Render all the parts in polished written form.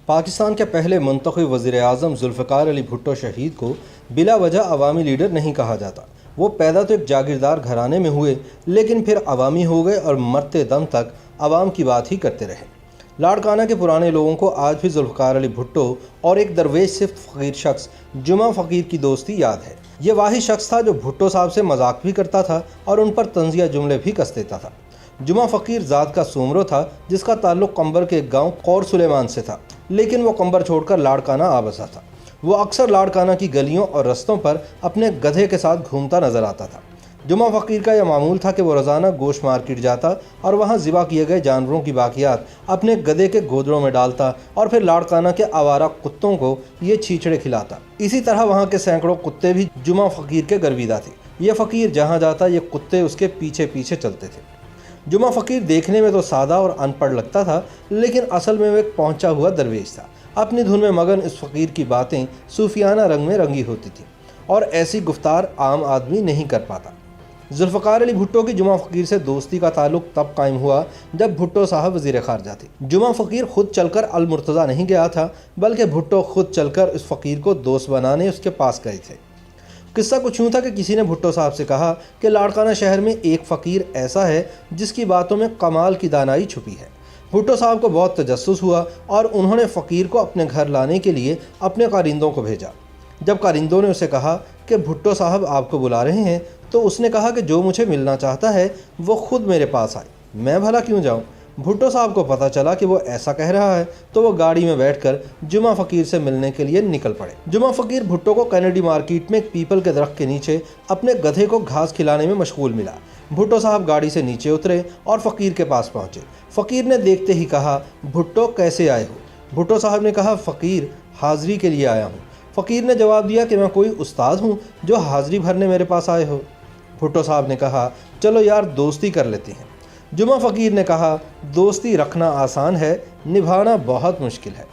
पाकिस्तान के पहले मुंतखब वज़ीर-ए-आज़म ज़ुल्फ़िकार अली भुट्टो शहीद को बिला वजह अवामी लीडर नहीं कहा जाता। वो पैदा तो एक जागीरदार घराने में हुए, लेकिन फिर अवामी हो गए और मरते दम तक अवाम की बात ही करते रहे। लाड़काना के पुराने लोगों को आज भी ज़ुल्फ़िकार अली भुट्टो और एक दरवेश सिर्फ फ़कीर शख्स जुमा फ़कीर की दोस्ती याद है। ये वाहिद शख्स था जो भुट्टो साहब से मजाक भी करता था और उन पर तंज़िया जुमले भी कस देता था। जुमा फ़कीर ज़ात का सोमरो था जिसका ताल्लुक़ कंबर के एक गाँव कौर सुलेमान से था, लेकिन वो कंबर छोड़कर लाड़काना आ बसा था। वो अक्सर लाड़काना की गलियों और रस्तों पर अपने गधे के साथ घूमता नजर आता था। जुमा फ़कीर का यह मामूल था कि वो रोज़ाना गोश्त मार्केट जाता और वहाँ ज़िबा किए गए जानवरों की बाकियात अपने गधे के गोदड़ों में डालता और फिर लाड़काना के आवारा कुत्तों को ये छींचड़े खिलाता। इसी तरह वहाँ के सैकड़ों कुत्ते भी जुमा फ़कीर के गर्विदा थे। ये फ़कीर जहाँ जाता ये कुत्ते उसके पीछे पीछे चलते थे। जुमा फ़कीर देखने में तो सादा और अनपढ़ लगता था, लेकिन असल में वो एक पहुंचा हुआ दरवेश था। अपनी धुन में मगन इस फ़कीर की बातें सूफियाना रंग में रंगी होती थी और ऐसी गुफ्तार आम आदमी नहीं कर पाता। ज़ुल्फ़िकार अली भुट्टो की जुमा फ़कीर से दोस्ती का ताल्लुक़ तब कायम हुआ जब भुट्टो साहब वज़ीर ख़ारजा थे। जुमा फ़कीर खुद चलकर अल मुर्तज़ा नहीं गया था, बल्कि भुट्टो खुद चलकर इस फ़कीर को दोस्त बनाने उसके पास गए थे। किस्सा कुछ यूँ था कि किसी ने भुट्टो साहब से कहा कि लाड़काना शहर में एक फ़कीर ऐसा है जिसकी बातों में कमाल की दानाई छुपी है। भुट्टो साहब को बहुत तजस्सुस हुआ और उन्होंने फ़कीर को अपने घर लाने के लिए अपने कारिंदों को भेजा। जब कारिंदों ने उसे कहा कि भुट्टो साहब आपको बुला रहे हैं, तो उसने कहा कि जो मुझे मिलना चाहता है वो खुद मेरे पास आए, मैं भला क्यों जाऊँ। भुट्टो साहब को पता चला कि वो ऐसा कह रहा है, तो वो गाड़ी में बैठकर जुमा फ़कीर से मिलने के लिए निकल पड़े। जुमा फ़कीर भुट्टो को कैनेडी मार्केट में एक पीपल के दरख्त के नीचे अपने गधे को घास खिलाने में मशगूल मिला। भुट्टो साहब गाड़ी से नीचे उतरे और फ़कीर के पास पहुँचे। फ़कीर ने देखते ही कहा, भुट्टो कैसे आए हो। भुट्टो साहब ने कहा, फ़कीर हाज़िरी के लिए आया हूँ। फ़कीर ने जवाब दिया कि मैं कोई उस्ताद हूँ जो हाज़िरी भरने मेरे पास आए हो। भुट्टो साहब ने कहा, चलो यार दोस्ती कर लेते हैं। जुमा फ़कीर ने कहा, दोस्ती रखना आसान है, निभाना बहुत मुश्किल है।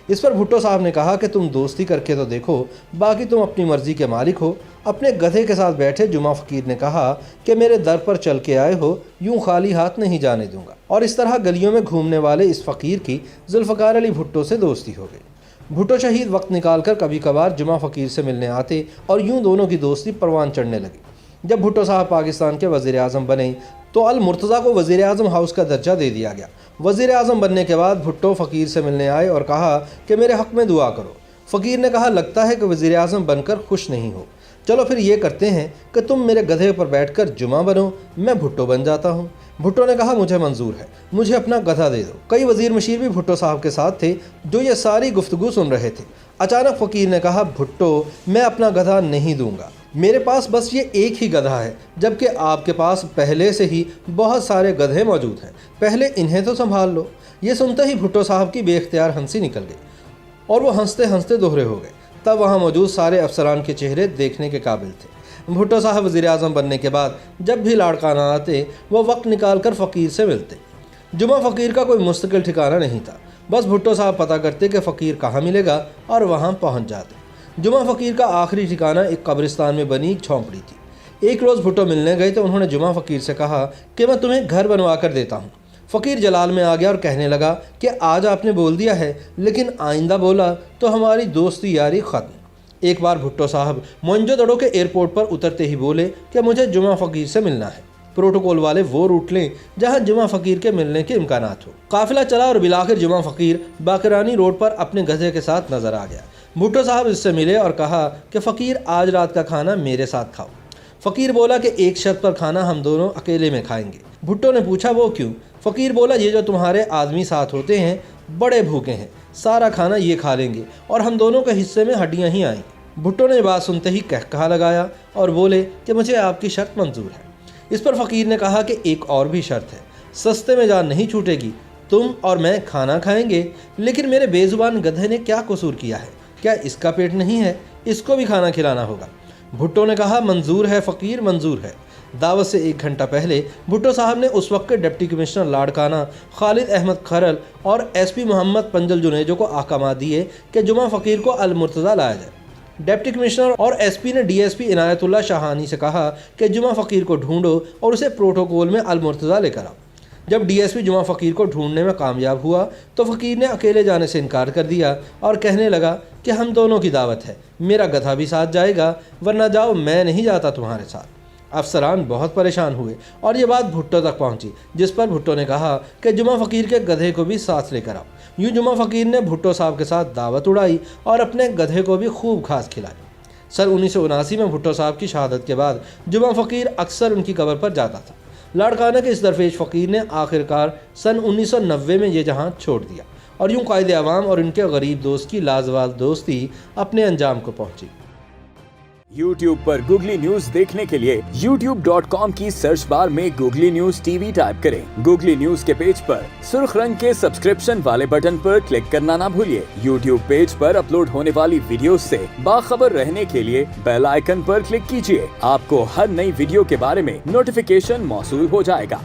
इस पर भुट्टो साहब ने कहा कि तुम दोस्ती करके तो देखो, बाकी तुम अपनी मर्ज़ी के मालिक हो। अपने गधे के साथ बैठे जुमा फ़कीर ने कहा कि मेरे दर पर चल के आए हो, यूँ खाली हाथ नहीं जाने दूंगा। और इस तरह गलियों में घूमने वाले इस फ़कीर की ज़ुल्फ़िकार अली भुट्टो से दोस्ती हो गई। भुट्टो शहीद वक्त निकाल कर कभी कभार जुमा फ़कीर से मिलने आते और यूँ दोनों की दोस्ती परवान चढ़ने लगी। जब भुट्टो साहब पाकिस्तान के वज़ीर-ए-आज़म बने तो अल मुर्तज़ा को वज़ीर-ए-आज़म हाउस का दर्जा दे दिया गया। वज़ीर-ए-आज़म बनने के बाद भुट्टो फ़कीर से मिलने आए और कहा कि मेरे हक़ में दुआ करो। फ़कीर ने कहा, लगता है कि वज़ीर-ए-आज़म बनकर खुश नहीं हो। चलो फिर ये करते हैं कि तुम मेरे गधे पर बैठकर जुमा बनो, मैं भुट्टो बन जाता हूँ। भुट्टो ने कहा, मुझे मंजूर है, मुझे अपना गधा दे दो। कई वज़ीर मशीर भी भुट्टो साहब के साथ थे जो ये सारी गुफ्तगू सुन रहे थे। अचानक फ़कीर ने कहा, भुट्टो मैं अपना गधा नहीं दूंगा, मेरे पास बस ये एक ही गधा है, जबकि आपके पास पहले से ही बहुत सारे गधे मौजूद हैं, पहले इन्हें तो संभाल लो। ये सुनते ही भुट्टो साहब की बेख्तियार हंसी निकल गई और वो हंसते हंसते दोहरे हो गए। तब वहाँ मौजूद सारे अफसरान के चेहरे देखने के काबिल थे। भुट्टो साहब वज़ीर-ए-आज़म बनने के बाद जब भी लाड़काना आते वो वक्त निकाल कर फ़कीर से मिलते। जुमा फ़कीर का कोई मुस्तकिल ठिकाना नहीं था, बस भुट्टो साहब पता करते कि फ़कीर कहाँ मिलेगा और वहाँ पहुँच जाते। जुमा फ़कीर का आखिरी ठिकाना एक कब्रिस्तान में बनी एक झोंपड़ी थी। एक रोज़ भुट्टो मिलने गए तो उन्होंने जुमा फ़कीर से कहा कि मैं तुम्हें घर बनवा कर देता हूँ। फ़कीर जलाल में आ गया और कहने लगा कि आज आपने बोल दिया है, लेकिन आइंदा बोला तो हमारी दोस्ती यारी ख़त्म। एक बार भुट्टो साहब मोइंजोदड़ो के एयरपोर्ट पर उतरते ही बोले कि मुझे जुमा फ़कीर से मिलना है। प्रोटोकॉल वाले वो रूट लें जहाँ जुमा फ़कीर के मिलने के इम्कानात हो। काफ़िला चला और बिलाखिर जुमा फ़कीर बाकरानी रोड पर अपने गधे के साथ नज़र आ गया। भुट्टो साहब इससे मिले और कहा कि फ़कीर आज रात का खाना मेरे साथ खाओ। फ़कीर बोला कि एक शर्त पर खाना हम दोनों अकेले में खाएंगे। भुट्टो ने पूछा, वो क्यों? फ़कीर बोला, ये जो तुम्हारे आदमी साथ होते हैं बड़े भूखे हैं, सारा खाना ये खा लेंगे और हम दोनों के हिस्से में हड्डियाँ ही आएंगी। भुट्टो ने बात सुनते ही कहकहा लगाया और बोले कि मुझे आपकी शर्त मंजूर है। इस पर फ़कीर ने कहा कि एक और भी शर्त है, सस्ते में जान नहीं छूटेगी। तुम और मैं खाना खाएंगे, लेकिन मेरे बेज़ुबान गधे ने क्या कसूर किया है? क्या इसका पेट नहीं है? इसको भी खाना खिलाना होगा। भुट्टो ने कहा, मंजूर है फ़कीर, मंजूर है। दावत से 1 घंटा पहले भुट्टो साहब ने उस वक्त के डिप्टी कमिश्नर लाड़काना खालिद अहमद खरल और SP मोहम्मद पंजल जुनेजो को अहकाम दिए कि जुमा फ़कीर को अल मुर्तज़ा लाया जाए। डिप्टी कमिश्नर और SP ने DSP इनायतुल्लाह शाहानी से कहा कि जुमा फ़कीर को ढूंढो और उसे प्रोटोकॉल में अल मुर्तज़ा लेकर आओ। जब डीएसपी जुमा फ़कीर को ढूंढने में कामयाब हुआ तो फ़कीर ने अकेले जाने से इनकार कर दिया और कहने लगा कि हम दोनों की दावत है, मेरा गधा भी साथ जाएगा, वरना जाओ, मैं नहीं जाता तुम्हारे साथ। अफसरान बहुत परेशान हुए और ये बात भुट्टो तक पहुंची, जिस पर भुट्टो ने कहा कि जुमा फ़कीर के गधे को भी साथ लेकर आओ। यूँ जुमा फ़कीर ने भुट्टो साहब के साथ दावत उड़ाई और अपने गधे को भी खूब घास खिलाई। सन 1979 में भुट्टो साहब की शहादत के बाद जुमा फ़कीर अक्सर उनकी कब्र पर जाता था। लाड़काना के इस दरवेश फ़कीर ने आखिरकार सन 1990 में ये जहां छोड़ दिया और यूँ कायदे अवाम और उनके गरीब दोस्त की लाजवाब दोस्ती अपने अंजाम को पहुंची। YouTube पर गूगली न्यूज देखने के लिए youtube.com की सर्च बार में गूगली न्यूज टीवी टाइप करें। गूगली न्यूज के पेज पर सुर्ख रंग के सब्सक्रिप्शन वाले बटन पर क्लिक करना ना भूलिए। YouTube पेज पर अपलोड होने वाली वीडियोस से बाखबर रहने के लिए बेल आइकन पर क्लिक कीजिए। आपको हर नई वीडियो के बारे में नोटिफिकेशन मौसूल हो जाएगा।